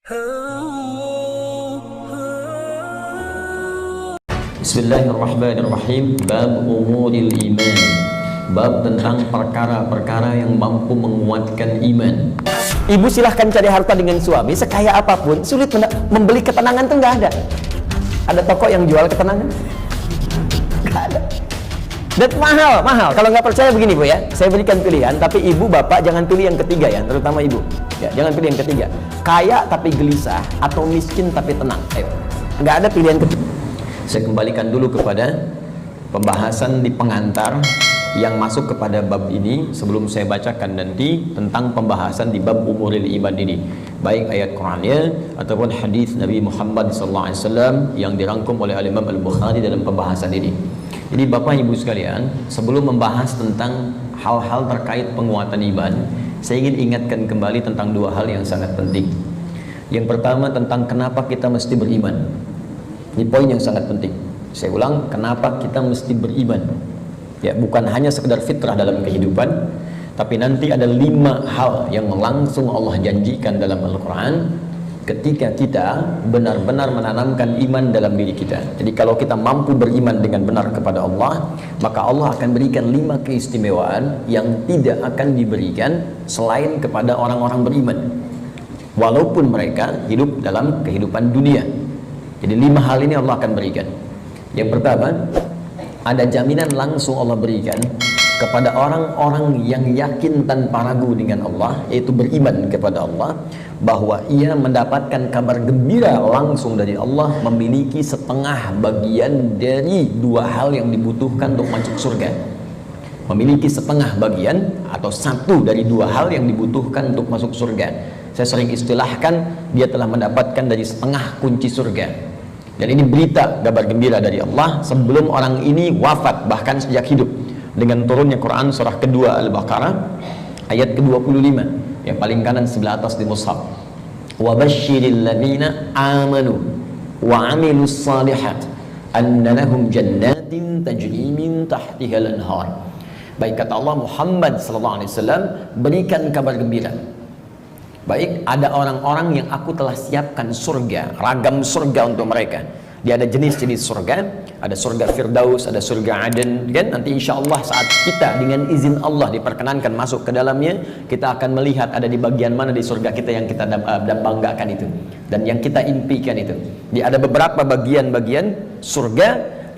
Bismillahirrahmanirrahim. Bab umuril iman. Bab tentang perkara-perkara yang mampu menguatkan iman. Ibu silahkan cari harta dengan suami sekaya apapun, sulit membeli ketenangan tuh nggak ada. Ada toko yang jual ketenangan? Nggak ada. Dan mahal. Kalau nggak percaya begini Bu ya, saya berikan pilihan, tapi ibu bapak jangan pilih yang ketiga ya, terutama ibu. Ya, jangan pilih yang ketiga. Kaya tapi gelisah atau miskin tapi tenang. Ayo. Nggak ada pilihan ketiga. Saya kembalikan dulu kepada pembahasan di pengantar yang masuk kepada bab ini sebelum saya bacakan nanti tentang pembahasan di bab umuril iman ini, baik ayat Qur'annya ataupun hadis Nabi Muhammad SAW yang dirangkum oleh Imam Al-Bukhari dalam pembahasan ini. Jadi Bapak Ibu sekalian, sebelum membahas tentang hal-hal terkait penguatan iman, saya ingin ingatkan kembali tentang dua hal yang sangat penting. Yang pertama tentang kenapa kita mesti beriman. Ini poin yang sangat penting. Saya ulang, kenapa kita mesti beriman? Ya, bukan hanya sekedar fitrah dalam kehidupan, tapi nanti ada 5 hal yang langsung Allah janjikan dalam Al-Quran ketika kita benar-benar menanamkan iman dalam diri kita. Jadi kalau kita mampu beriman dengan benar kepada Allah, maka Allah akan berikan 5 keistimewaan yang tidak akan diberikan selain kepada orang-orang beriman, walaupun mereka hidup dalam kehidupan dunia. Jadi 5 hal ini Allah akan berikan. Yang pertama, ada jaminan langsung Allah berikan kepada orang-orang yang yakin tanpa ragu dengan Allah, yaitu beriman kepada Allah, bahwa ia mendapatkan kabar gembira langsung dari Allah, memiliki setengah bagian dari 2 hal yang dibutuhkan untuk masuk surga. Memiliki setengah bagian atau 1 dari 2 hal yang dibutuhkan untuk masuk surga. Saya sering istilahkan, dia telah mendapatkan dari setengah kunci surga. Dan ini berita kabar gembira dari Allah sebelum orang ini wafat, bahkan sejak hidup, dengan turunnya Quran surah kedua Al-Baqarah ayat ke-25 yang paling kanan sebelah atas di mushaf. Wa basyiril ladzina amanu wa 'amilus shalihat anna lahum jannatin tajri min tahtiha al-anhar. Baik kata Allah, Muhammad sallallahu alaihi wasallam, berikan kabar gembira. Baik, ada orang-orang yang aku telah siapkan surga, ragam surga untuk mereka. Dia ada jenis-jenis surga, ada surga Firdaus, ada surga Aden, kan? Nanti insya Allah saat kita dengan izin Allah diperkenankan masuk ke dalamnya, kita akan melihat ada di bagian mana di surga kita yang kita banggakan itu, dan yang kita impikan itu. Dia ada beberapa bagian-bagian surga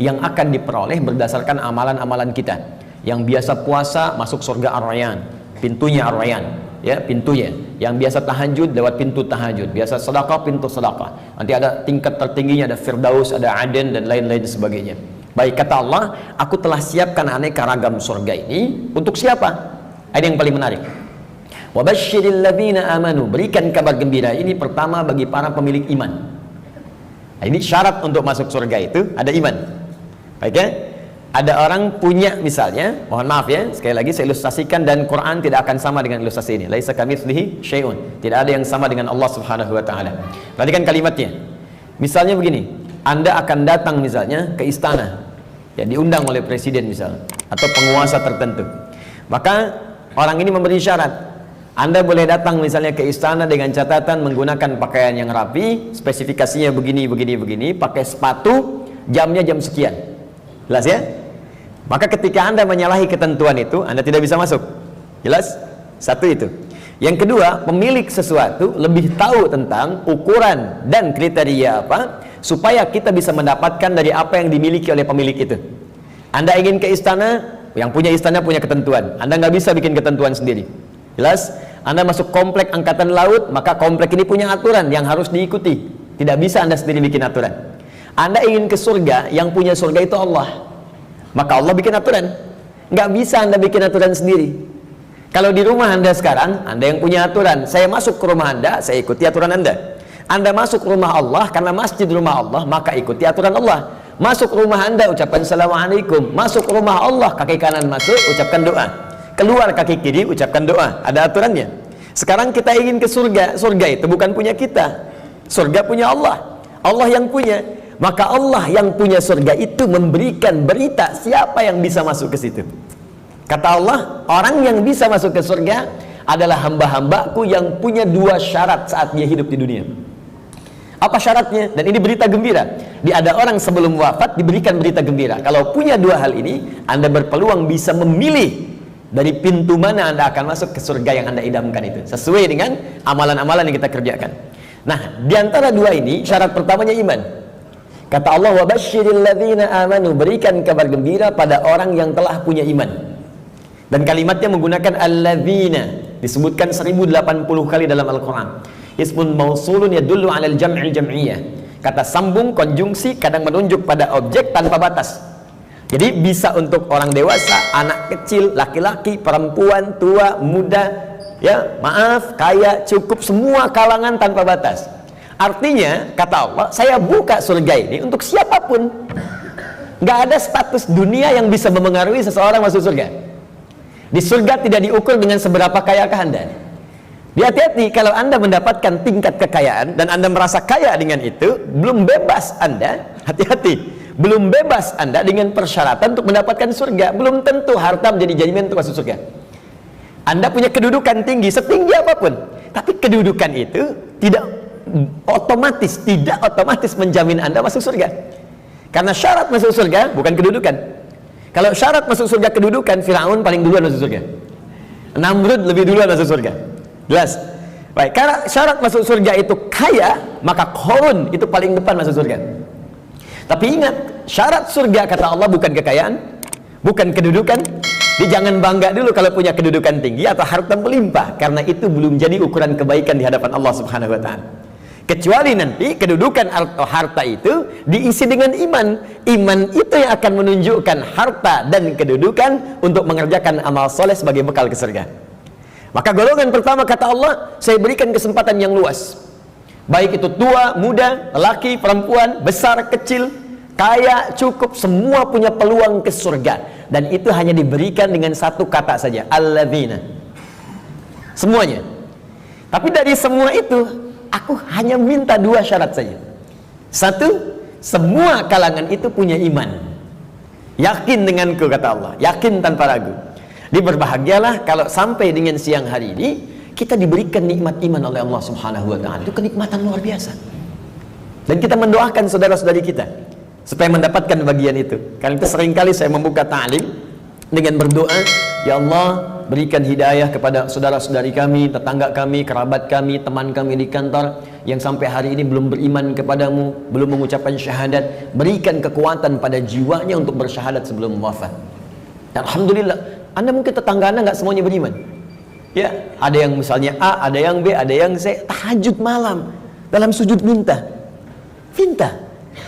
yang akan diperoleh berdasarkan amalan-amalan kita. Yang biasa puasa masuk surga Ar-Rayyan, pintunya Ar-Rayyan. Ya, pintunya. Yang biasa tahajud lewat pintu tahajud, biasa sedekah pintu sedekah. Nanti ada tingkat tertingginya, ada Firdaus, ada Aden, dan lain-lain sebagainya. Baik kata Allah, aku telah siapkan aneka ragam surga ini untuk siapa? Ada yang paling menarik. Wa basyiril ladzina amanu, berikan kabar gembira ini pertama bagi para pemilik iman. Nah, ini syarat untuk masuk surga itu ada iman. Baik ya? Ada orang punya misalnya, mohon maaf ya, sekali lagi saya ilustrasikan, dan Quran tidak akan sama dengan ilustrasi ini. Laisa kamitslihi syai'un. Tidak ada yang sama dengan Allah Subhanahu wa taala. Perhatikan kalimatnya. Misalnya begini, Anda akan datang misalnya ke istana. Ya, diundang oleh presiden misalnya atau penguasa tertentu. Maka orang ini memberi syarat. Anda boleh datang misalnya ke istana dengan catatan menggunakan pakaian yang rapi, spesifikasinya begini, pakai sepatu, jamnya jam sekian. Jelas ya? Maka ketika Anda menyalahi ketentuan itu, Anda tidak bisa masuk. Jelas? Satu itu. Yang kedua, pemilik sesuatu lebih tahu tentang ukuran dan kriteria apa, supaya kita bisa mendapatkan dari apa yang dimiliki oleh pemilik itu. Anda ingin ke istana, yang punya istana punya ketentuan. Anda nggak bisa bikin ketentuan sendiri. Jelas? Anda masuk komplek angkatan laut, maka komplek ini punya aturan yang harus diikuti. Tidak bisa Anda sendiri bikin aturan. Anda ingin ke surga, yang punya surga itu Allah. Maka Allah bikin aturan. Nggak bisa Anda bikin aturan sendiri. Kalau di rumah Anda sekarang, Anda yang punya aturan. Saya masuk ke rumah Anda, saya ikuti aturan Anda. Anda masuk ke rumah Allah, karena masjid rumah Allah, maka ikuti aturan Allah. Masuk ke rumah Anda, ucapkan Assalamualaikum. Masuk ke rumah Allah, kaki kanan masuk, ucapkan doa. Keluar kaki kiri, ucapkan doa. Ada aturannya. Sekarang kita ingin ke surga. Surga itu bukan punya kita. Surga punya Allah. Allah yang punya. Maka Allah yang punya surga itu memberikan berita siapa yang bisa masuk ke situ. Kata Allah, orang yang bisa masuk ke surga adalah hamba-hambaku yang punya 2 syarat saat dia hidup di dunia. Apa syaratnya? Dan ini berita gembira. Ada orang sebelum wafat diberikan berita gembira. Kalau punya dua hal ini, Anda berpeluang bisa memilih dari pintu mana Anda akan masuk ke surga yang Anda idamkan itu, sesuai dengan amalan-amalan yang kita kerjakan. Nah, di antara dua ini, syarat pertamanya iman. Kata Allah, wa basyiril ladzina amanu, berikan kabar gembira pada orang yang telah punya iman. Dan kalimatnya menggunakan alladzina, disebutkan 1080 kali dalam Al-Quran. Ismun mausulun yadullu 'alal jam'il jam'iyah. Kata sambung, konjungsi, kadang menunjuk pada objek tanpa batas. Jadi bisa untuk orang dewasa, anak kecil, laki-laki, perempuan, tua, muda, ya, maaf, kaya, cukup, semua kalangan tanpa batas. Artinya, kata Allah, saya buka surga ini untuk siapapun. Nggak ada status dunia yang bisa memengaruhi seseorang masuk surga. Di surga tidak diukur dengan seberapa kayakah Anda. Hati-hati kalau Anda mendapatkan tingkat kekayaan dan Anda merasa kaya dengan itu, belum bebas Anda, hati-hati, belum bebas Anda dengan persyaratan untuk mendapatkan surga. Belum tentu harta menjadi jaminan untuk masuk surga. Anda punya kedudukan tinggi, setinggi apapun, tapi kedudukan itu tidak otomatis menjamin Anda masuk surga. Karena syarat masuk surga bukan kedudukan. Kalau syarat masuk surga kedudukan, Firaun paling duluan masuk surga. Namrud lebih duluan masuk surga. Jelas? Baik, karena syarat masuk surga itu kaya, maka Qarun itu paling depan masuk surga. Tapi ingat, syarat surga kata Allah bukan kekayaan, bukan kedudukan. Jadi jangan bangga dulu kalau punya kedudukan tinggi atau harta melimpah, karena itu belum jadi ukuran kebaikan di hadapan Allah Subhanahu wa taala. Kecuali nanti kedudukan atau harta itu diisi dengan iman. Iman itu yang akan menunjukkan harta dan kedudukan untuk mengerjakan amal soleh sebagai bekal ke surga. Maka golongan pertama kata Allah, saya berikan kesempatan yang luas. Baik itu tua, muda, lelaki, perempuan, besar, kecil, kaya, cukup, semua punya peluang ke surga. Dan itu hanya diberikan dengan satu kata saja, alladzina. Semuanya. Tapi dari semua itu, aku hanya minta dua syarat saja. Satu, semua kalangan itu punya iman. Yakin denganku kata Allah, yakin tanpa ragu. Berbahagialah kalau sampai dengan siang hari ini kita diberikan nikmat iman oleh Allah Subhanahu wa taala. Itu kenikmatan luar biasa. Dan kita mendoakan saudara-saudari kita supaya mendapatkan bagian itu. Karena itu seringkali saya membuka ta'lim dengan berdoa, ya Allah, berikan hidayah kepada saudara-saudari kami, tetangga kami, kerabat kami, teman kami di kantor yang sampai hari ini belum beriman kepadamu, belum mengucapkan syahadat. Berikan kekuatan pada jiwanya untuk bersyahadat sebelum wafat. Alhamdulillah, Anda mungkin tetangga Anda nggak semuanya beriman. Ya, ada yang misalnya A, ada yang B, ada yang C. Tahajud malam dalam sujud minta.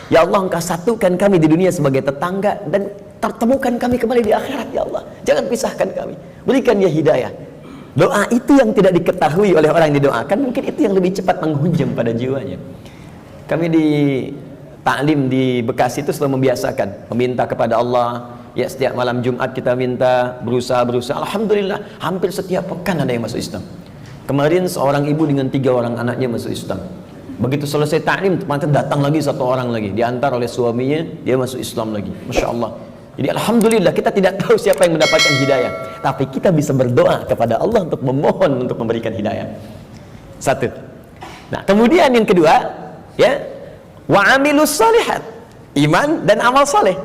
Ya Allah, Engkau satukan kami di dunia sebagai tetangga dan pertemukan kami kembali di akhirat ya Allah. Jangan pisahkan kami. Berikan dia hidayah. Doa itu yang tidak diketahui oleh orang yang didoakan, mungkin itu yang lebih cepat menghunjam pada jiwanya. Kami di ta'lim di Bekasi itu selalu membiasakan meminta kepada Allah. Ya, setiap malam Jumat kita minta, berusaha. Alhamdulillah, hampir setiap pekan ada yang masuk Islam. Kemarin seorang ibu dengan 3 orang anaknya masuk Islam. Begitu selesai ta'lim, datang lagi 1 orang lagi, diantar oleh suaminya, dia masuk Islam lagi. Masya Allah. Jadi alhamdulillah, kita tidak tahu siapa yang mendapatkan hidayah, tapi kita bisa berdoa kepada Allah untuk memohon untuk memberikan hidayah. Satu. Nah, kemudian yang kedua, ya, wa amilus shalihat, iman dan amal soleh.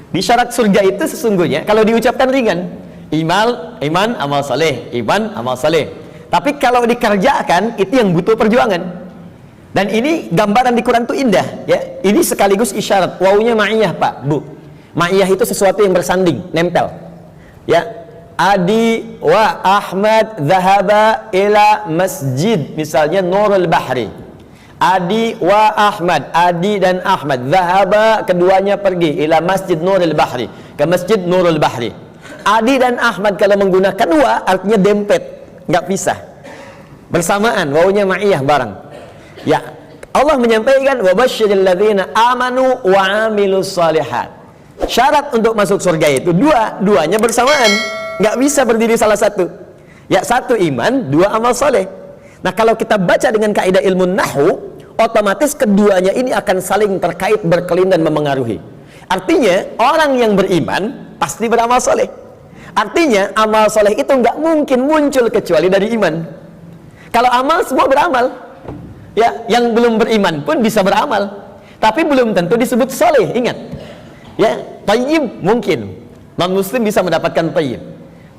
Di syarat surga itu sesungguhnya kalau diucapkan ringan, iman, amal saleh, iman, amal saleh. Tapi kalau dikerjakan itu yang butuh perjuangan. Dan ini gambaran di Quran itu indah, ya. Ini sekaligus isyarat. Wawunya ma'iyah, Pak, Bu. Ma'iyah itu sesuatu yang bersanding, nempel. Ya. Adi wa Ahmad zahaba ila masjid, misalnya Nurul Bahri. Adi wa Ahmad, Adi dan Ahmad, zahaba, keduanya pergi ila masjid Nurul Bahri, ke masjid Nurul Bahri. Adi dan Ahmad kalau menggunakan wa artinya dempet, nggak pisah, bersamaan, wawunya ma'iyah bareng. Ya, Allah menyampaikan wa basyiril ladzina amanu wa amilus shalihat. Syarat untuk masuk surga itu duanya bersamaan, nggak bisa berdiri salah satu. Ya, satu iman, 2 amal soleh. Nah, kalau kita baca dengan kaidah ilmu nahwu, otomatis keduanya ini akan saling terkait, berkelin dan memengaruhi. Artinya orang yang beriman pasti beramal soleh. Artinya amal soleh itu nggak mungkin muncul kecuali dari iman. Kalau amal semua beramal, Ya, yang belum beriman pun bisa beramal, tapi belum tentu disebut soleh. Ingat, ya, tayyib mungkin non muslim bisa mendapatkan tayyib.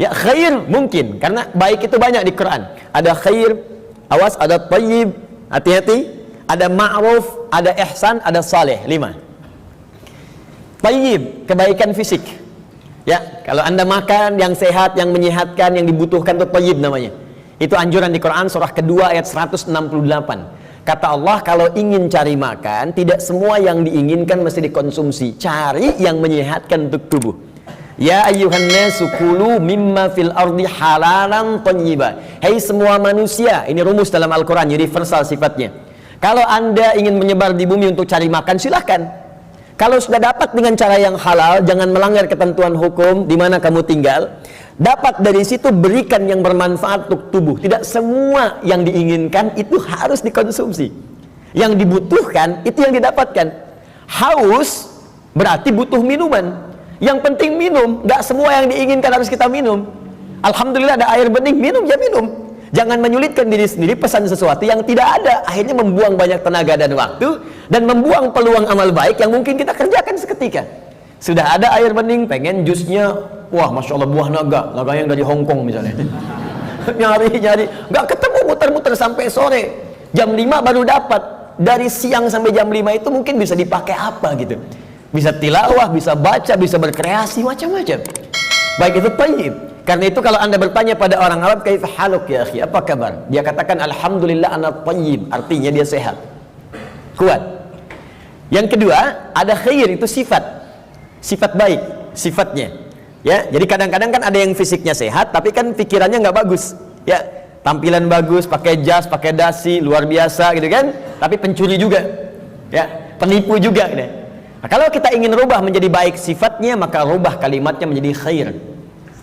Ya, khair mungkin, karena baik itu banyak di Quran. Ada khair, awas, ada tayyib, hati-hati. Ada ma'ruf, ada ihsan, ada saleh. 5. Tayyib, kebaikan fisik. Ya, kalau Anda makan yang sehat, yang menyehatkan, yang dibutuhkan, itu tayyib namanya. Itu anjuran di Quran surah kedua ayat 168. Kata Allah, kalau ingin cari makan, tidak semua yang diinginkan mesti dikonsumsi. Cari yang menyehatkan untuk tubuh. Ya ayyuhan nasu kulu mimma fil ardi halalan thayyiba. Hai semua manusia, ini rumus dalam Al-Quran, universal sifatnya. Kalau Anda ingin menyebar di bumi untuk cari makan, silahkan. Kalau sudah dapat dengan cara yang halal, jangan melanggar ketentuan hukum di mana kamu tinggal. Dapat dari situ, berikan yang bermanfaat untuk tubuh. Tidak semua yang diinginkan itu harus dikonsumsi. Yang dibutuhkan itu yang didapatkan. Haus berarti butuh minuman. Yang penting minum. Nggak semua yang diinginkan harus kita minum. Alhamdulillah ada air bening, minum ya minum. Jangan menyulitkan diri sendiri pesan sesuatu yang tidak ada. Akhirnya membuang banyak tenaga dan waktu, dan membuang peluang amal baik yang mungkin kita kerjakan seketika. Sudah ada air bening, pengen jusnya, wah Masya Allah buah naga yang dari Hongkong misalnya. nyari, nggak ketemu, muter-muter sampai sore. Jam 5 baru dapat. Dari siang sampai jam 5 itu mungkin bisa dipakai apa gitu. Bisa tilawah, bisa baca, bisa berkreasi, macam-macam. Baik itu tayyib. Karena itu kalau Anda bertanya pada orang Arab, kaif haluk ya akhi, apa kabar? Dia katakan alhamdulillah ana tayyib, artinya dia sehat, kuat. Yang kedua, ada khair, itu sifat baik, sifatnya. Ya, jadi kadang-kadang kan ada yang fisiknya sehat, tapi kan pikirannya nggak bagus. Ya, tampilan bagus, pakai jas, pakai dasi, luar biasa gitu kan, tapi pencuri juga. Ya, penipu juga gitu. Nah, kalau kita ingin rubah menjadi baik sifatnya, maka rubah kalimatnya menjadi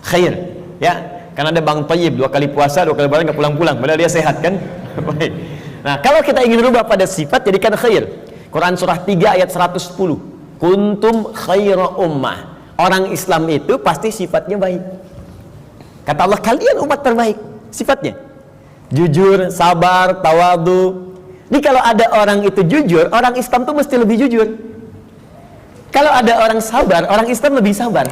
khair, ya, karena ada Bang Tayyib 2 kali puasa 2 kali lebaran nggak pulang-pulang, padahal dia sehat kan. Baik. Nah, kalau kita ingin rubah pada sifat, jadikan khair. Quran surah 3 ayat 110. Kuntum khaira ummah. Orang Islam itu pasti sifatnya baik. Kata Allah, kalian umat terbaik. Sifatnya jujur, sabar, tawadu. Jadi kalau ada orang itu jujur, orang Islam tuh mesti lebih jujur. Kalau ada orang sabar, orang Islam lebih sabar.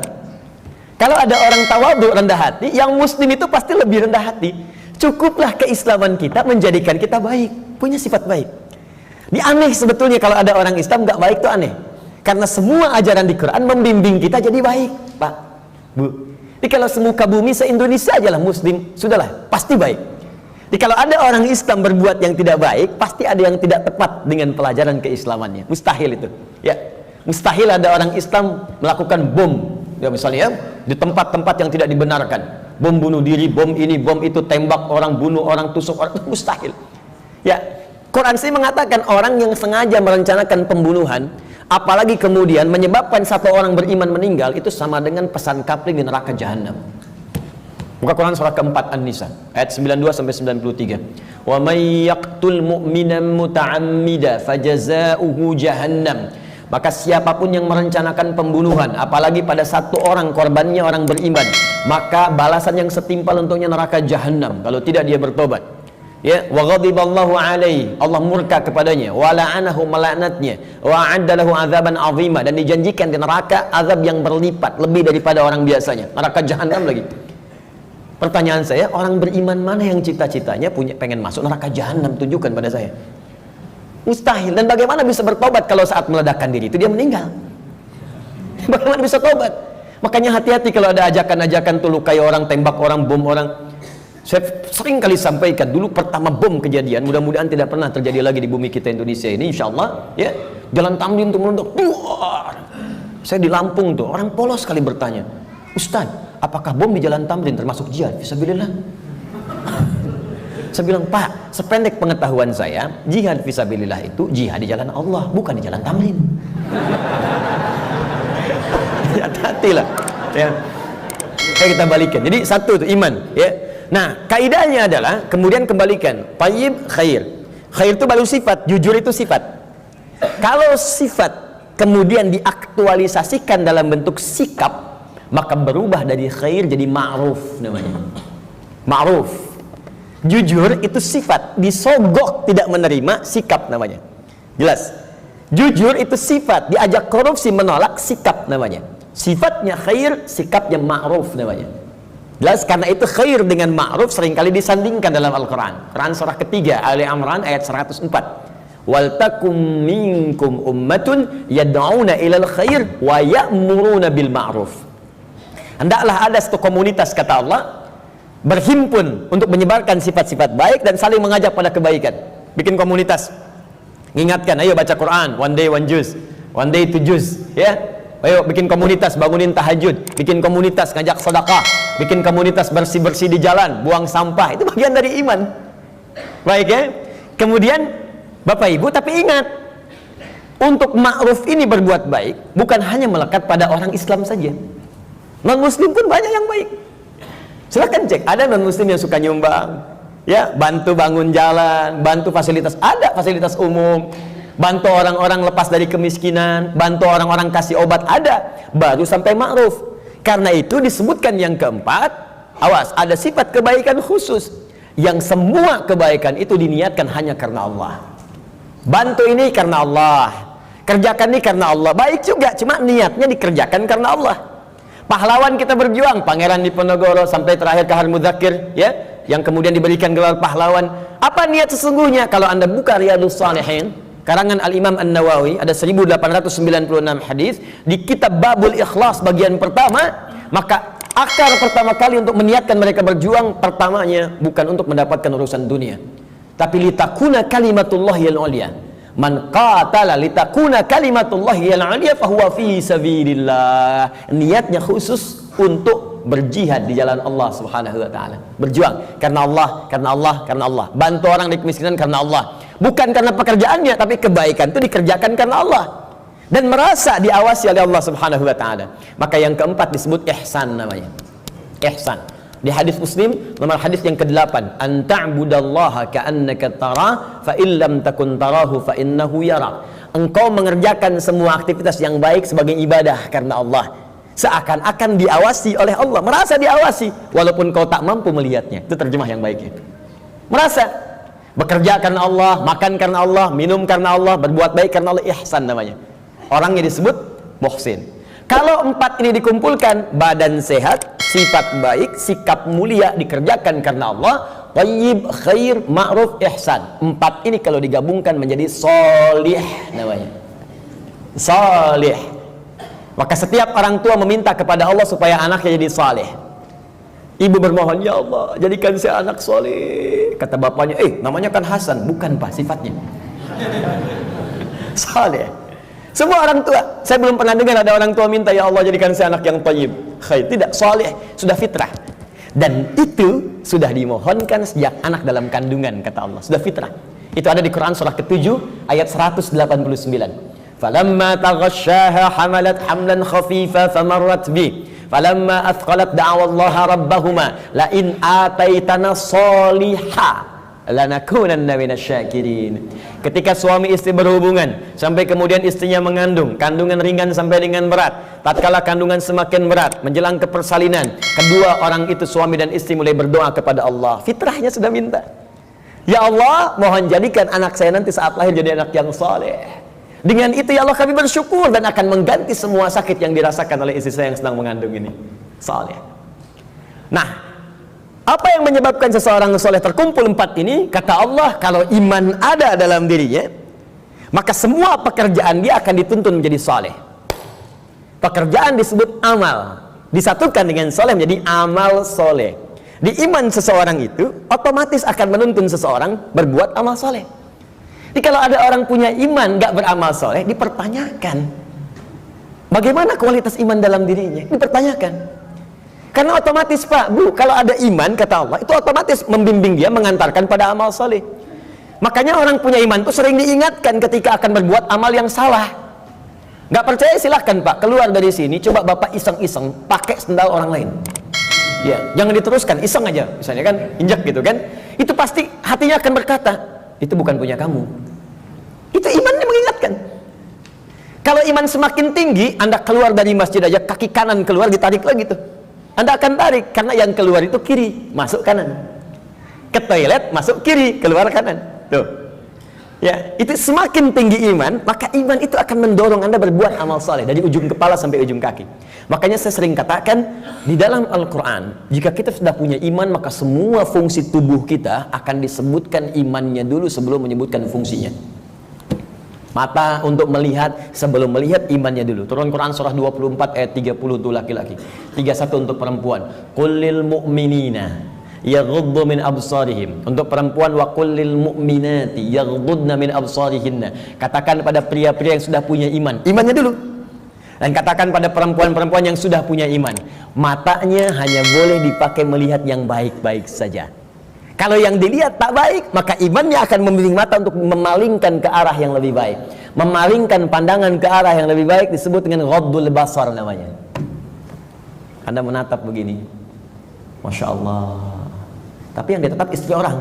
Kalau ada orang tawadu, rendah hati, yang muslim itu pasti lebih rendah hati. Cukuplah keislaman kita menjadikan kita baik, punya sifat baik. Ini aneh sebetulnya kalau ada orang Islam nggak baik, itu aneh. Karena semua ajaran di Quran membimbing kita jadi baik, Pak, Bu. Jadi kalau semuka bumi se-Indonesia aja lah muslim, sudahlah, pasti baik. Jadi kalau ada orang Islam berbuat yang tidak baik, pasti ada yang tidak tepat dengan pelajaran keislamannya. Mustahil itu. Ya, mustahil ada orang Islam melakukan bom. Ya, misalnya di tempat-tempat yang tidak dibenarkan, bom bunuh diri, bom ini, bom itu, tembak orang, bunuh orang, tusuk orang, itu mustahil. Ya, Quran sih mengatakan orang yang sengaja merencanakan pembunuhan, apalagi kemudian menyebabkan satu orang beriman meninggal, itu sama dengan pesan kapling di neraka jahanam. Buka Quran surah keempat An-Nisa ayat 92 sampai 93. Wa may yaqtul mu'minan muta'ammida fajaza'uhu jahannam. Maka siapapun yang merencanakan pembunuhan, apalagi pada satu orang, korbannya orang beriman, maka balasan yang setimpal untuknya neraka jahanam kalau tidak dia bertobat. Ya, wa ghadiballahu alaihi, Allah murka kepadanya, wa la'anahu, melaknatnya, wa a'adda lahu azaban azima, dan dijanjikan di neraka azab yang berlipat lebih daripada orang biasanya, neraka jahanam lagi. Pertanyaan saya, orang beriman mana yang cita-citanya pengen masuk neraka jahanam? Tunjukkan pada saya. Mustahil. Dan bagaimana bisa bertobat kalau saat meledakkan diri itu dia meninggal? Bagaimana bisa tobat? Makanya hati-hati kalau ada ajakan-ajakan tuh lukai orang, tembak orang, bom orang. Saya sering kali sampaikan, dulu pertama bom kejadian, mudah-mudahan tidak pernah terjadi lagi di bumi kita Indonesia ini, insya Allah, ya, Jalan Tamrin tuh meledak. Saya di Lampung tuh, orang polos sekali bertanya, Ustaz, apakah bom di Jalan Tamrin termasuk jihad? Fisabilillah. Saya bilang, Pak, sependek pengetahuan saya, jihad fisabilillah itu jihad di jalan Allah, bukan di Jalan Tamrin. Hati-hati lah. Ya. Kita balikan. Jadi satu itu iman. Ya. Nah, kaidahnya adalah kemudian kembalikan. Tayyib, khair. Khair itu baru sifat, jujur itu sifat. Kalau sifat kemudian diaktualisasikan dalam bentuk sikap, maka berubah dari khair jadi ma'ruf namanya. Ma'ruf. Jujur itu sifat, disogok tidak menerima, sikap namanya. Jelas? Jujur itu sifat, diajak korupsi menolak, sikap namanya. Sifatnya khair, sikapnya ma'ruf namanya. Jelas? Karena itu khair dengan ma'ruf seringkali disandingkan dalam Al-Quran. Quran surah ketiga, Ali Imran ayat 104. Wal takum minkum ummatun yad'una ilal khair wa ya'muruna bil ma'ruf. Hendaklah ada satu komunitas, kata Allah, berhimpun untuk menyebarkan sifat-sifat baik dan saling mengajak pada kebaikan. Bikin komunitas, ingatkan, ayo baca Quran, one day one juz, one day two juz, ya. Ayo bikin komunitas, bangunin tahajud, bikin komunitas ngajak sedekah, bikin komunitas bersih-bersih di jalan, buang sampah, itu bagian dari iman. Baik ya. Kemudian Bapak Ibu, tapi ingat, untuk ma'ruf ini berbuat baik bukan hanya melekat pada orang Islam saja. Non-Muslim pun banyak yang baik. Silahkan cek, ada non-Muslim yang suka nyumbang, ya, bantu bangun jalan, bantu fasilitas, ada fasilitas umum, bantu orang-orang lepas dari kemiskinan, bantu orang-orang kasih obat, ada. Baru sampai ma'ruf. Karena itu disebutkan yang keempat, awas, ada sifat kebaikan khusus, yang semua kebaikan itu diniatkan hanya karena Allah. Bantu ini karena Allah, kerjakan ini karena Allah, baik juga, cuma niatnya dikerjakan karena Allah. Pahlawan kita berjuang, Pangeran Diponegoro sampai terakhir Kahar Mudzakkir, ya, yang kemudian diberikan gelar pahlawan. Apa niat sesungguhnya? Kalau Anda buka Riyadhus Shalihin, karangan Al-Imam An-Nawawi, ada 1896 hadis di kitab Babul Ikhlas bagian pertama, maka akar pertama kali untuk meniatkan mereka berjuang, pertamanya bukan untuk mendapatkan urusan dunia, tapi litakuna kalimatullahi al-ulya. Man qatala litakuna kalimatullahi al-ulya fahuwa fi sabilillah. Niatnya khusus untuk berjihad di jalan Allah Subhanahu wa taala. Berjuang karena Allah, karena Allah, karena Allah. Bantu orang di kemiskinan karena Allah. Bukan karena pekerjaannya, tapi kebaikan itu dikerjakan karena Allah dan merasa diawasi oleh Allah Subhanahu wa taala. Maka yang keempat disebut ihsan namanya. Ihsan. Di hadis Muslim nomor hadis yang ke-8, an ta'budallaha ka'annaka tara fa illam takun tarahu fa innahu yara. Engkau mengerjakan semua aktivitas yang baik sebagai ibadah karena Allah, seakan-akan diawasi oleh Allah, merasa diawasi walaupun kau tak mampu melihatnya. Itu terjemah yang baiknya. Merasa bekerja karena Allah, makan karena Allah, minum karena Allah, berbuat baik karena Allah, ihsan namanya. Orangnya disebut muhsin. Kalau empat ini dikumpulkan, badan sehat, sifat baik, sikap mulia, dikerjakan karena Allah, thayyib, khair, ma'ruf, ihsan. Empat ini kalau digabungkan menjadi sholih namanya. Sholih. Maka setiap orang tua meminta kepada Allah supaya anaknya jadi saleh. Ibu bermohon, ya Allah, jadikan saya anak soleh. Kata bapaknya, namanya kan Hasan. Bukan Pak, sifatnya saleh. Semua orang tua, saya belum pernah dengar ada orang tua minta, ya Allah jadikan saya anak yang thayyib, khair. Tidak, saleh, sudah fitrah. Dan itu sudah dimohonkan sejak anak dalam kandungan, kata Allah, sudah fitrah. Itu ada di Quran surah ke-7 ayat 189. Falamma taghasyaha hamalat hamlan khafifa famarrat bi. Falamma athqalat da'awallaha rabbahuma la in ataitana sholiha lanakunanna minasyakirin. Ketika suami istri berhubungan sampai kemudian istrinya mengandung, kandungan ringan sampai dengan berat, tatkala kandungan semakin berat menjelang ke persalinan, kedua orang itu suami dan istri mulai berdoa kepada Allah. Fitrahnya sudah minta, ya Allah, mohon jadikan anak saya nanti saat lahir jadi anak yang saleh. Dengan itu ya Allah kami bersyukur dan akan mengganti semua sakit yang dirasakan oleh istri saya yang sedang mengandung ini. Saleh. Nah, apa yang menyebabkan seseorang soleh terkumpul empat ini? Kata Allah, kalau iman ada dalam dirinya, maka semua pekerjaan dia akan dituntun menjadi soleh. Pekerjaan disebut amal, disatukan dengan soleh menjadi amal soleh. Di iman seseorang itu otomatis akan menuntun seseorang berbuat amal soleh. Jadi kalau ada orang punya iman gak beramal soleh, dipertanyakan bagaimana kualitas iman dalam dirinya, dipertanyakan. Karena otomatis Pak, Bu, kalau ada iman, kata Allah, itu otomatis membimbing dia, mengantarkan pada amal soleh. Makanya orang punya iman itu sering diingatkan ketika akan berbuat amal yang salah. Gak percaya silahkan Pak, keluar dari sini, coba Bapak iseng-iseng pakai sendal orang lain. Ya, jangan diteruskan, iseng aja, misalnya kan, injak gitu kan. Itu pasti hatinya akan berkata, itu bukan punya kamu. Itu imannya mengingatkan. Kalau iman semakin tinggi, Anda keluar dari masjid aja, kaki kanan keluar, ditarik lagi tuh. Anda akan tarik, karena yang keluar itu kiri, masuk kanan. ke toilet masuk kiri, keluar kanan. Tuh. Ya, itu semakin tinggi iman, maka iman itu akan mendorong Anda berbuat amal saleh dari ujung kepala sampai ujung kaki. Makanya saya sering katakan di dalam Al-Quran, jika kita sudah punya iman, maka semua fungsi tubuh kita akan disebutkan imannya dulu sebelum menyebutkan fungsinya. Mata untuk melihat, sebelum melihat imannya dulu. Turun Quran surah 24 ayat 30 untuk laki-laki, 31 untuk perempuan. Qul lil mu'minina yaghuddu min absarihim, untuk perempuan wa qul lil mu'minati yaghuddna min absarihinna. Katakan pada pria-pria yang sudah punya iman, imannya dulu. Dan katakan pada perempuan-perempuan yang sudah punya iman, matanya hanya boleh dipakai melihat yang baik-baik saja. Kalau yang dilihat tak baik, maka imannya akan membimbing mata untuk memalingkan ke arah yang lebih baik. Memalingkan pandangan ke arah yang lebih baik disebut dengan ghaddul basar namanya. Anda menatap begini, Masya Allah, tapi yang ditatap istri orang.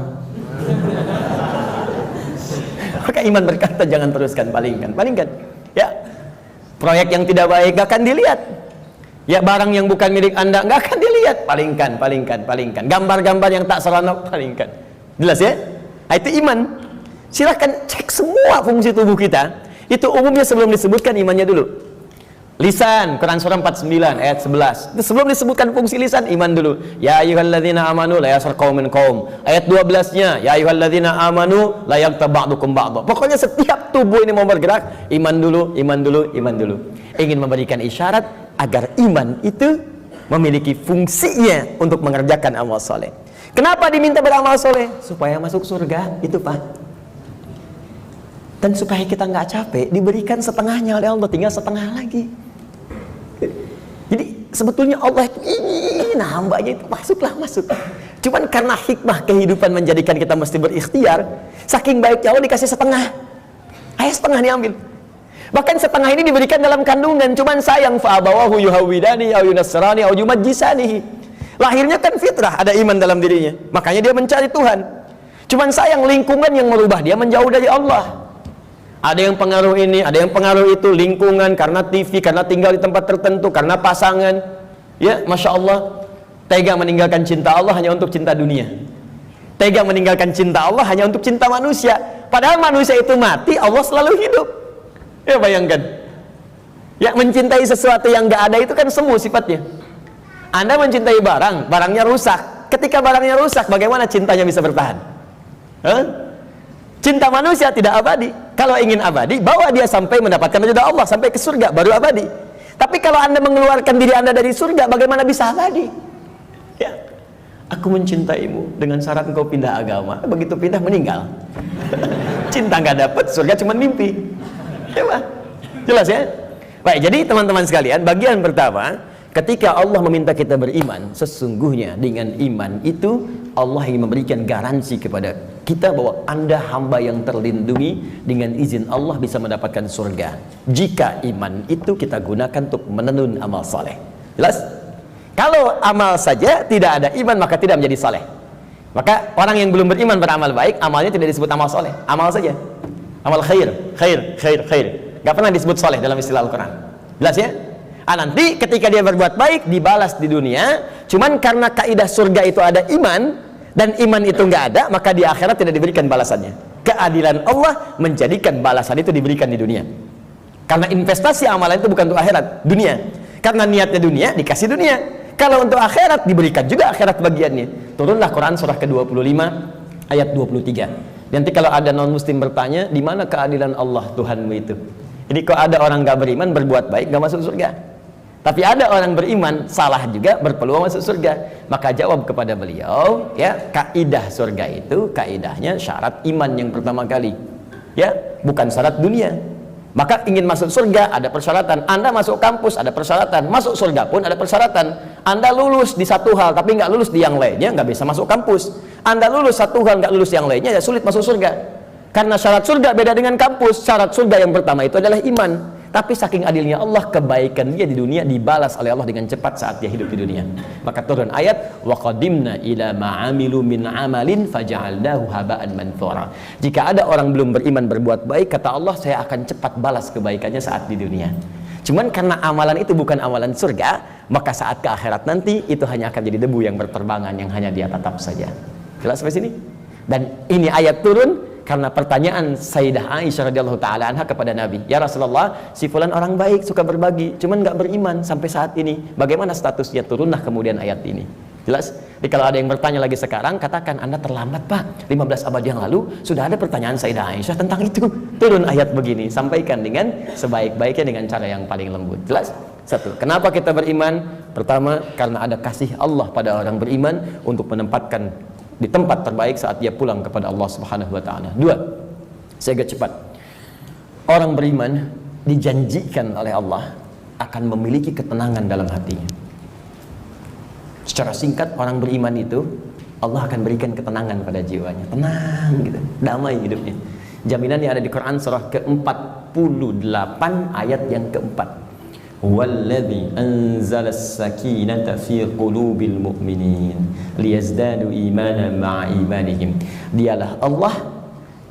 Maka iman berkata jangan teruskan, palingkan. Ya, proyek yang tidak baik gak akan dilihat. Ya, barang yang bukan milik Anda gak akan dilihat, palingkan. Gambar-gambar yang tak seronok, palingkan. Jelas ya? Nah, itu iman. Silahkan cek semua fungsi tubuh kita. Itu umumnya sebelum disebutkan imannya dulu. Lisan, Quran surah 49 ayat 11. Itu sebelum disebutkan fungsi lisan, iman dulu. Ya ayyuhalladzina amanu la yaskhar qaumin qaum. Ayat 12-nya, ya ayyuhalladzina amanu la yaghtab ba'dukum ba'dha. Pokoknya setiap tubuh ini mau bergerak, iman dulu. Ingin memberikan isyarat agar iman itu memiliki fungsinya untuk mengerjakan amal soleh. Kenapa diminta beramal soleh? Supaya masuk surga, itu Pak. Dan supaya kita nggak capek, diberikan setengahnya oleh Allah, tinggal setengah lagi. Jadi sebetulnya Allah itu ingin hambanya itu masuk. Cuman karena hikmah kehidupan menjadikan kita mesti berikhtiar, saking baiknya Allah dikasih setengah. Ayo setengah diambil. Bahkan setengah ini diberikan dalam kandungan. Cuman sayang, fa'abawahu yuhawidani au yunasrani au yumajjisani. Lahirnya kan fitrah, ada iman dalam dirinya. Makanya dia mencari Tuhan. Cuman sayang lingkungan yang merubah dia menjauh dari Allah. Ada yang pengaruh ini, ada yang pengaruh itu, lingkungan, karena TV, karena tinggal di tempat tertentu, karena pasangan. Ya, Masya Allah, tega meninggalkan cinta Allah hanya untuk cinta dunia. Tega meninggalkan cinta Allah hanya untuk cinta manusia. Padahal manusia itu mati, Allah selalu hidup. Ya, bayangkan. Ya, mencintai sesuatu yang gak ada itu kan semu sifatnya. Anda mencintai barang, barangnya rusak. Ketika barangnya rusak, bagaimana cintanya bisa bertahan? Cinta manusia tidak abadi. Kalau ingin abadi, bawa dia sampai mendapatkan ridha Allah, sampai ke surga, baru abadi. Tapi kalau Anda mengeluarkan diri Anda dari surga, bagaimana bisa abadi? Ya, aku mencintaimu dengan syarat engkau pindah agama. Begitu pindah, meninggal. Cinta nggak dapat, surga cuma mimpi. Ya, Pak? Jelas ya? Baik, jadi teman-teman sekalian, bagian pertama, ketika Allah meminta kita beriman, sesungguhnya dengan iman itu Allah ingin memberikan garansi kepada kita bahwa Anda hamba yang terlindungi, dengan izin Allah bisa mendapatkan surga jika iman itu kita gunakan untuk menenun amal soleh. Jelas? Kalau amal saja tidak ada iman, maka tidak menjadi soleh. Maka orang yang belum beriman beramal baik, amalnya tidak disebut amal soleh, amal saja, amal khair. Gak pernah disebut soleh dalam istilah Al-Quran. Jelas ya? Nanti ketika dia berbuat baik dibalas di dunia. Cuman karena kaidah surga itu ada iman, dan iman itu nggak ada, maka di akhirat tidak diberikan balasannya. Keadilan Allah menjadikan balasan itu diberikan di dunia. Karena investasi amalan itu bukan untuk akhirat, dunia. Karena niatnya dunia, dikasih dunia. Kalau untuk akhirat, diberikan juga akhirat bagiannya. Turunlah Quran surah ke-25 ayat 23. Nanti kalau ada non muslim bertanya, di mana keadilan Allah Tuhanmu itu? Jadi kalau ada orang nggak beriman berbuat baik nggak masuk surga. Tapi ada orang beriman salah juga berpeluang masuk surga. Maka jawab kepada beliau, ya, kaidah surga itu kaidahnya syarat iman yang pertama kali. Ya, bukan syarat dunia. Maka ingin masuk surga ada persyaratan. Anda masuk kampus ada persyaratan. Masuk surga pun ada persyaratan. Anda lulus di satu hal tapi nggak lulus di yang lainnya, nggak bisa masuk kampus. Anda lulus satu hal nggak lulus yang lainnya, ya sulit masuk surga. Karena syarat surga beda dengan kampus. Syarat surga yang pertama itu adalah iman. Tapi saking adilnya Allah, kebaikan dia di dunia dibalas oleh Allah dengan cepat saat dia hidup di dunia. Maka turun ayat, wa qadimna ila ma'amilu min amalin faja'alnahu haba'an manthura. Jika ada orang belum beriman berbuat baik, kata Allah, saya akan cepat balas kebaikannya saat di dunia. Cuman karena amalan itu bukan amalan surga, maka saat ke akhirat nanti itu hanya akan jadi debu yang berterbangan yang hanya dia tatap saja. Jelas sampai sini? Dan ini ayat turun karena pertanyaan Sayyidah Aisyah radhiyallahu taala anha kepada Nabi. Ya Rasulullah, si fulan orang baik, suka berbagi, cuman nggak beriman sampai saat ini. Bagaimana statusnya? Turunlah kemudian ayat ini. Jelas? Jadi kalau ada yang bertanya lagi sekarang, katakan Anda terlambat Pak. 15 abad yang lalu sudah ada pertanyaan Sayyidah Aisyah tentang itu. Turun ayat begini, sampaikan dengan sebaik-baiknya dengan cara yang paling lembut. Jelas? Satu, kenapa kita beriman? Pertama, karena ada kasih Allah pada orang beriman untuk menempatkan di tempat terbaik saat dia pulang kepada Allah Subhanahu wa taala. Dua, saya agak cepat. Orang beriman dijanjikan oleh Allah akan memiliki ketenangan dalam hatinya. Secara singkat, orang beriman itu Allah akan berikan ketenangan pada jiwanya. Tenang gitu, damai hidupnya. Jaminan yang ada di Quran surah ke-48 ayat yang keempat. Walladzi anzalas sakinata fi qulubil mu'minin liyazdadu imanan ma'a imanihim. Dialah Allah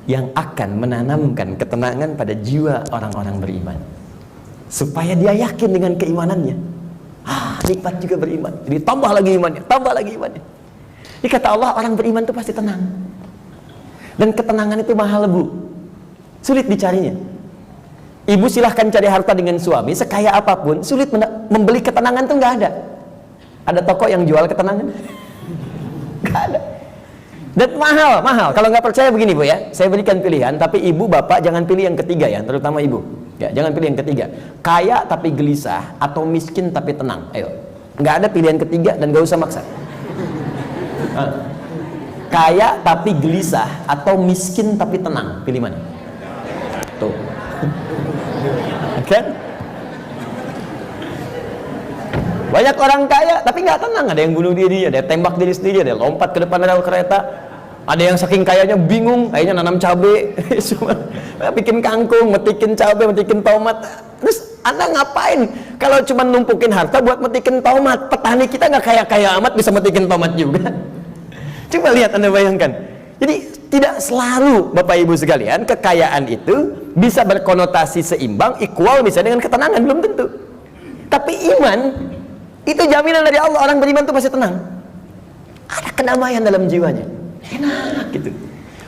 yang akan menanamkan ketenangan pada jiwa orang-orang beriman supaya dia yakin dengan keimanannya. Nikmat juga beriman. Jadi tambah lagi imannya, tambah lagi imannya. Jadi kata Allah, orang beriman itu pasti tenang. Dan ketenangan itu mahal, Bu. Sulit dicarinya. Ibu silahkan cari harta dengan suami sekaya apapun, sulit membeli ketenangan tuh nggak ada. Ada toko yang jual ketenangan? Nggak ada. Dan mahal. Kalau nggak percaya begini Bu ya, saya berikan pilihan, tapi ibu bapak jangan pilih yang ketiga ya, terutama ibu. Ya, jangan pilih yang ketiga. Kaya tapi gelisah atau miskin tapi tenang. Ayo, nggak ada pilihan ketiga dan nggak usah maksa. Kaya tapi gelisah atau miskin tapi tenang, pilih mana? Tuh. Kan? Banyak orang kaya tapi nggak tenang, ada yang bunuh diri, ada yang tembak diri sendiri, ada yang lompat ke depan rel kereta, ada yang saking kayanya bingung, akhirnya nanam cabai, cuma bikin kangkung, metikin cabai, metikin tomat. Terus Anda ngapain kalau cuma numpukin harta buat metikin tomat? Petani kita nggak kaya-kaya amat bisa metikin tomat juga. Coba lihat, Anda bayangkan. Jadi tidak selalu Bapak Ibu sekalian kekayaan itu bisa berkonotasi seimbang, equal bisa dengan ketenangan, belum tentu. Tapi iman itu jaminan dari Allah, orang beriman itu pasti tenang. Ada kedamaian dalam jiwanya. Enak gitu.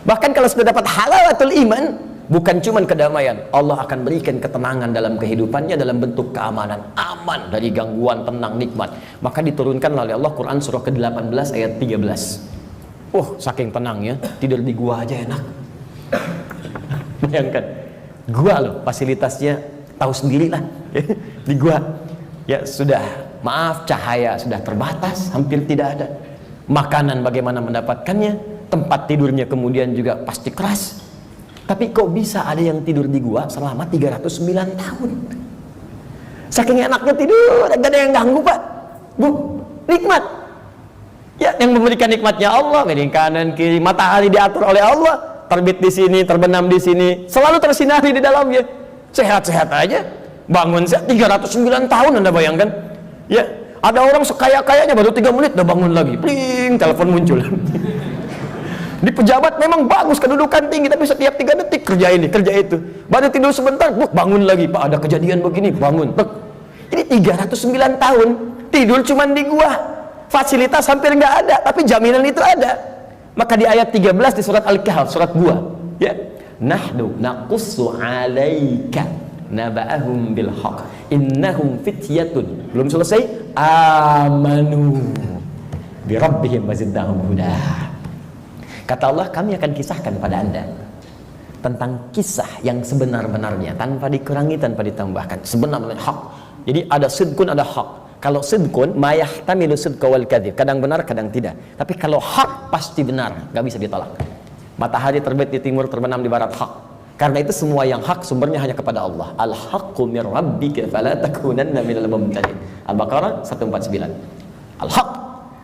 Bahkan kalau sudah dapat halawatul iman, bukan cuma kedamaian, Allah akan berikan ketenangan dalam kehidupannya dalam bentuk keamanan, aman dari gangguan, tenang, nikmat. Maka diturunkan oleh Allah Quran surah ke-18 ayat 13. Saking tenangnya, tidur di gua aja enak. Bayangkan, gua loh, fasilitasnya tahu sendirilah. Di gua, ya sudah, maaf, cahaya sudah terbatas, hampir tidak ada. Makanan bagaimana mendapatkannya, tempat tidurnya kemudian juga pasti keras. Tapi kok bisa ada yang tidur di gua selama 309 tahun? Saking enaknya tidur, gak ada yang ganggu Pak, Bu, nikmat. Ya, yang memberikan nikmatnya Allah, miring kanan kiri, matahari diatur oleh Allah, terbit di sini, terbenam di sini, selalu tersinari di dalamnya. Sehat-sehat aja, bangun 309 tahun, Anda bayangkan. Ya, ada orang sekaya-kayanya baru 3 menit udah bangun lagi, pling, telepon muncul. Di pejabat memang bagus, kedudukan tinggi, tapi setiap 3 detik kerja ini, kerja itu. Baru tidur sebentar, bangun lagi, Pak ada kejadian begini, bangun. Ini 309 tahun tidur cuman di gua. Fasilitas hampir nggak ada, tapi jaminan itu ada. Maka di ayat 13 di surat Al-Kahf, surat gua, ya, nahnu naqussu 'alaika naba'ahum bil haqq innahum fityatun, belum selesai, amanu bi rabbihim wazidnahum huda. Kata Allah, kami akan kisahkan pada Anda tentang kisah yang sebenar-benarnya, tanpa dikurangi, tanpa ditambahkan, sebenarnya hak. Jadi ada sidqun, ada hak. Kalau sidqun, mayahtamilu sidqa wal kadzib, kadang benar, kadang tidak. Tapi kalau hak pasti benar, nggak bisa ditolak. Matahari terbit di timur, terbenam di barat, hak. Karena itu semua yang hak sumbernya hanya kepada Allah. Al-haqqu mir rabbika fala takunanna minal mumtarin. Al-Baqarah 149. Al-haq.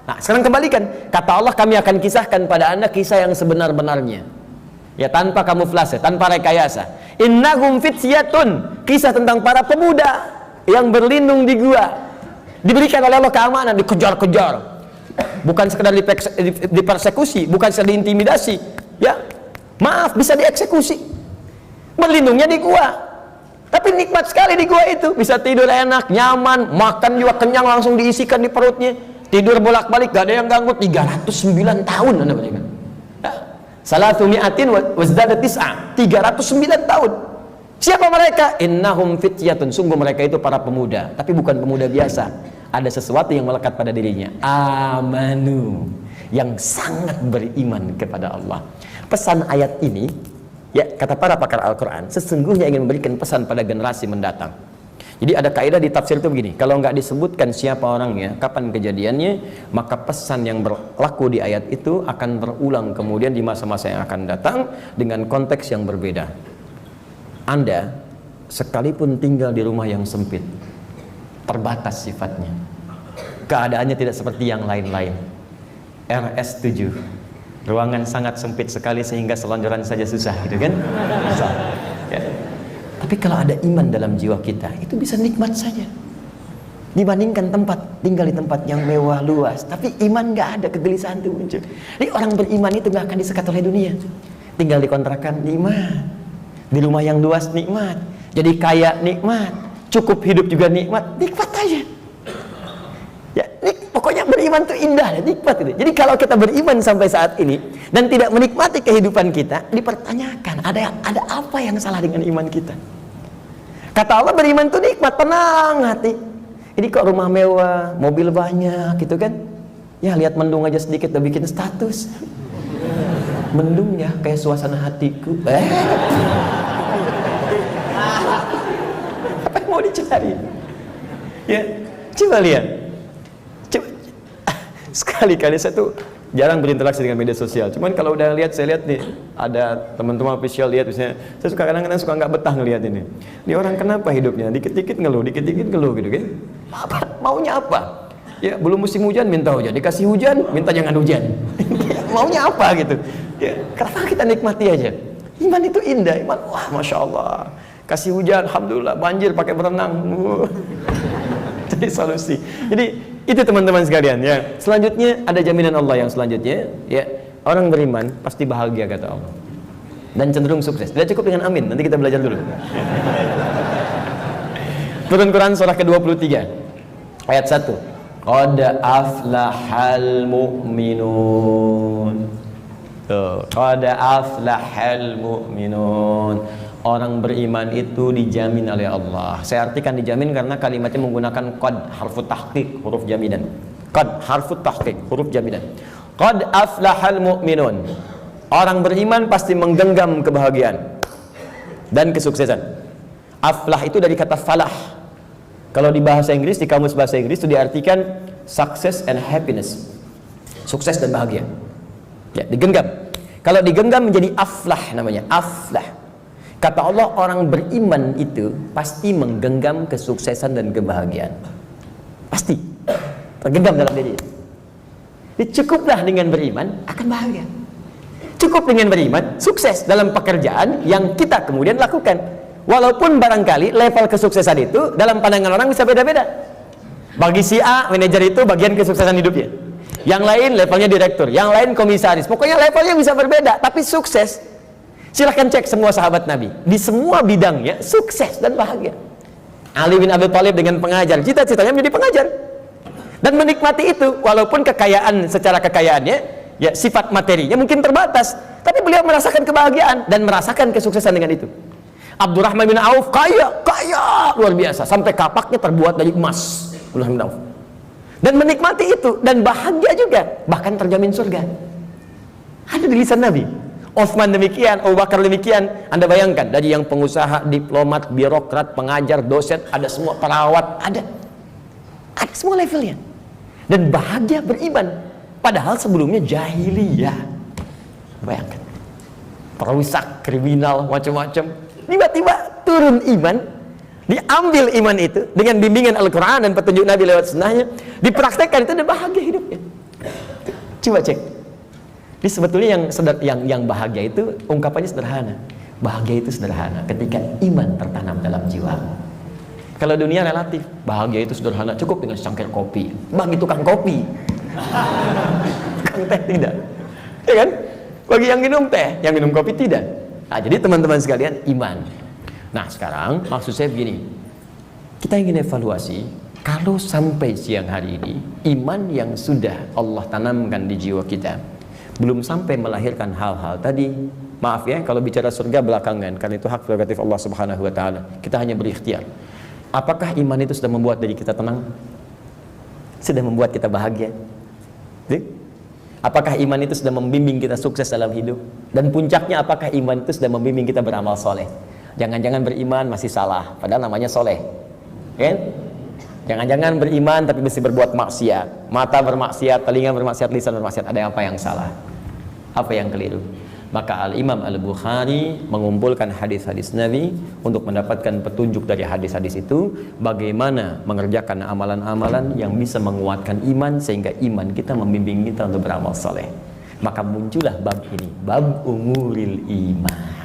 Nah, sekarang kembalikan. Kata Allah, kami akan kisahkan pada Anda kisah yang sebenar-benarnya. Ya, tanpa kamuflase, tanpa rekayasa. Innahum fityatun, kisah tentang para pemuda yang berlindung di gua. Diberikan oleh Allah keamanan, dikejar-kejar, bukan sekedar dipersekusi, bukan sekedar diintimidasi, ya, maaf, bisa dieksekusi, berlindungnya di gua. Tapi nikmat sekali di gua itu, bisa tidur enak, nyaman, makan juga kenyang, langsung diisikan di perutnya, tidur bolak-balik, gak ada yang ganggu. 309 tahun Anda bayangkan. Salatumi'atin wazdada tis'a, 309 tahun. Siapa mereka? Innahum fityatun, sungguh mereka itu para pemuda, tapi bukan pemuda biasa. Ada sesuatu yang melekat pada dirinya. Amanu, yang sangat beriman kepada Allah. Pesan ayat ini, ya kata para pakar Al-Quran, sesungguhnya ingin memberikan pesan pada generasi mendatang. Jadi ada kaidah di tafsir itu begini, kalau nggak disebutkan siapa orangnya, kapan kejadiannya, maka pesan yang berlaku di ayat itu akan berulang kemudian di masa-masa yang akan datang dengan konteks yang berbeda. Anda sekalipun tinggal di rumah yang sempit, terbatas sifatnya, keadaannya tidak seperti yang lain-lain. RS7, ruangan sangat sempit sekali sehingga selonjoran saja susah, gitu kan? Susah. Ya. Tapi kalau ada iman dalam jiwa kita, itu bisa nikmat saja. Dibandingkan tinggal di tempat yang mewah luas, tapi iman nggak ada, kegelisahan itu muncul. Jadi orang beriman itu nggak akan disekat oleh dunia. Tinggal di kontrakan nikmat, di rumah yang luas nikmat, jadi kaya nikmat, cukup hidup juga nikmat aja. Ya, pokoknya beriman itu indah, nikmat itu. Jadi kalau kita beriman sampai saat ini dan tidak menikmati kehidupan kita, dipertanyakan ada apa yang salah dengan iman kita. Kata Allah, beriman itu nikmat, tenang hati. Ini kok rumah mewah, mobil banyak gitu kan, ya lihat mendung aja sedikit udah bikin status. Mendung ya kayak suasana hatiku. Apa yang mau dicari? Ya, coba lihat. Sekali-kali saya tuh jarang berinteraksi dengan media sosial. Cuman kalau udah lihat, saya lihat nih, ada teman-teman official lihat, misalnya, saya suka kadang-kadang suka nggak betah ngelihat ini. Ini orang kenapa hidupnya? Dikit-dikit ngeluh gitu kan? Maunya apa? Ya belum musim hujan minta hujan, dikasih hujan minta jangan hujan. Maunya apa gitu? Ya kenapa kita nikmati aja? Iman itu indah, iman, wah masya Allah. Kasih hujan, alhamdulillah, banjir pakai berenang. Jadi solusi. Jadi itu teman-teman sekalian ya. Selanjutnya ada jaminan Allah yang selanjutnya ya, orang beriman pasti bahagia kata Allah dan cenderung sukses. Tidak cukup dengan amin, nanti kita belajar dulu. Turun Quran surah ke-23 ayat 1. Qad aflahal mu'minun. Qad aflahal mu'minun. Orang beriman itu dijamin oleh Allah. Saya artikan dijamin karena kalimatnya menggunakan qad, harfu tahqiq, huruf jaminan. Qad, harfu tahqiq, huruf jaminan. Qad aflahal mu'minun. Orang beriman pasti menggenggam kebahagiaan dan kesuksesan. Aflah itu dari kata falah. Kalau di bahasa Inggris, di kamus bahasa Inggris itu diartikan success and happiness. Sukses dan bahagia. Ya, digenggam. Kalau digenggam menjadi aflah namanya, aflah. Kata Allah, orang beriman itu pasti menggenggam kesuksesan dan kebahagiaan. Pasti tergenggam dalam diri. Cukuplah dengan beriman akan bahagia. Cukup dengan beriman sukses dalam pekerjaan yang kita kemudian lakukan. Walaupun barangkali level kesuksesan itu dalam pandangan orang bisa beda-beda. Bagi si A, manajer itu bagian kesuksesan hidupnya. Yang lain levelnya direktur, yang lain komisaris. Pokoknya levelnya bisa berbeda, tapi sukses. Silahkan cek semua sahabat Nabi, di semua bidangnya sukses dan bahagia. Ali bin Abi Thalib dengan pengajar, cita-citanya menjadi pengajar dan menikmati itu, walaupun secara kekayaannya, ya sifat materinya mungkin terbatas, tapi beliau merasakan kebahagiaan dan merasakan kesuksesan dengan itu. Abdurrahman bin Auf kaya luar biasa, sampai kapaknya terbuat dari emas. Abdurrahman bin Auf dan menikmati itu dan bahagia juga, bahkan terjamin surga. Ada di lisan Nabi. Utsman demikian, Abu Bakar demikian. Anda bayangkan, dari yang pengusaha, diplomat, birokrat, pengajar, dosen, ada semua, perawat, ada semua levelnya. Dan bahagia beriman, padahal sebelumnya jahiliyah. Bayangkan, perusak, kriminal, macam-macam. Tiba-tiba turun iman, diambil iman itu dengan bimbingan Al-Quran dan petunjuk Nabi lewat sunnahnya, dipraktekkan itu dan bahagia hidupnya. Coba cek. Jadi sebetulnya yang bahagia itu ungkapannya sederhana. Bahagia itu sederhana ketika iman tertanam dalam jiwa. Kalau dunia relatif, bahagia itu sederhana, cukup dengan secangkir kopi. Bagi tukang kopi, tukang teh tidak, ya kan? Bagi yang minum teh, yang minum kopi tidak. Nah, jadi teman-teman sekalian, iman. Nah sekarang maksud saya begini, kita ingin evaluasi. Kalau sampai siang hari ini, iman yang sudah Allah tanamkan di jiwa kita belum sampai melahirkan hal-hal tadi. Maaf ya, kalau bicara surga belakangan, karena itu hak prerogatif Allah Subhanahu wa taala. Kita hanya berikhtiar. Apakah iman itu sudah membuat diri kita tenang? Sudah membuat kita bahagia? Apakah iman itu sudah membimbing kita sukses dalam hidup? Dan puncaknya, apakah iman itu sudah membimbing kita beramal soleh? Jangan-jangan beriman masih salah, padahal namanya soleh, kan? Jangan-jangan beriman tapi mesti berbuat maksiat, mata bermaksiat, telinga bermaksiat, lisan bermaksiat. Ada apa yang salah? Apa yang keliru? Maka Al-Imam Al-Bukhari mengumpulkan hadis-hadis Nabi untuk mendapatkan petunjuk dari hadis-hadis itu, bagaimana mengerjakan amalan-amalan yang bisa menguatkan iman sehingga iman kita membimbing kita untuk beramal soleh. Maka muncullah bab ini, bab umuril iman.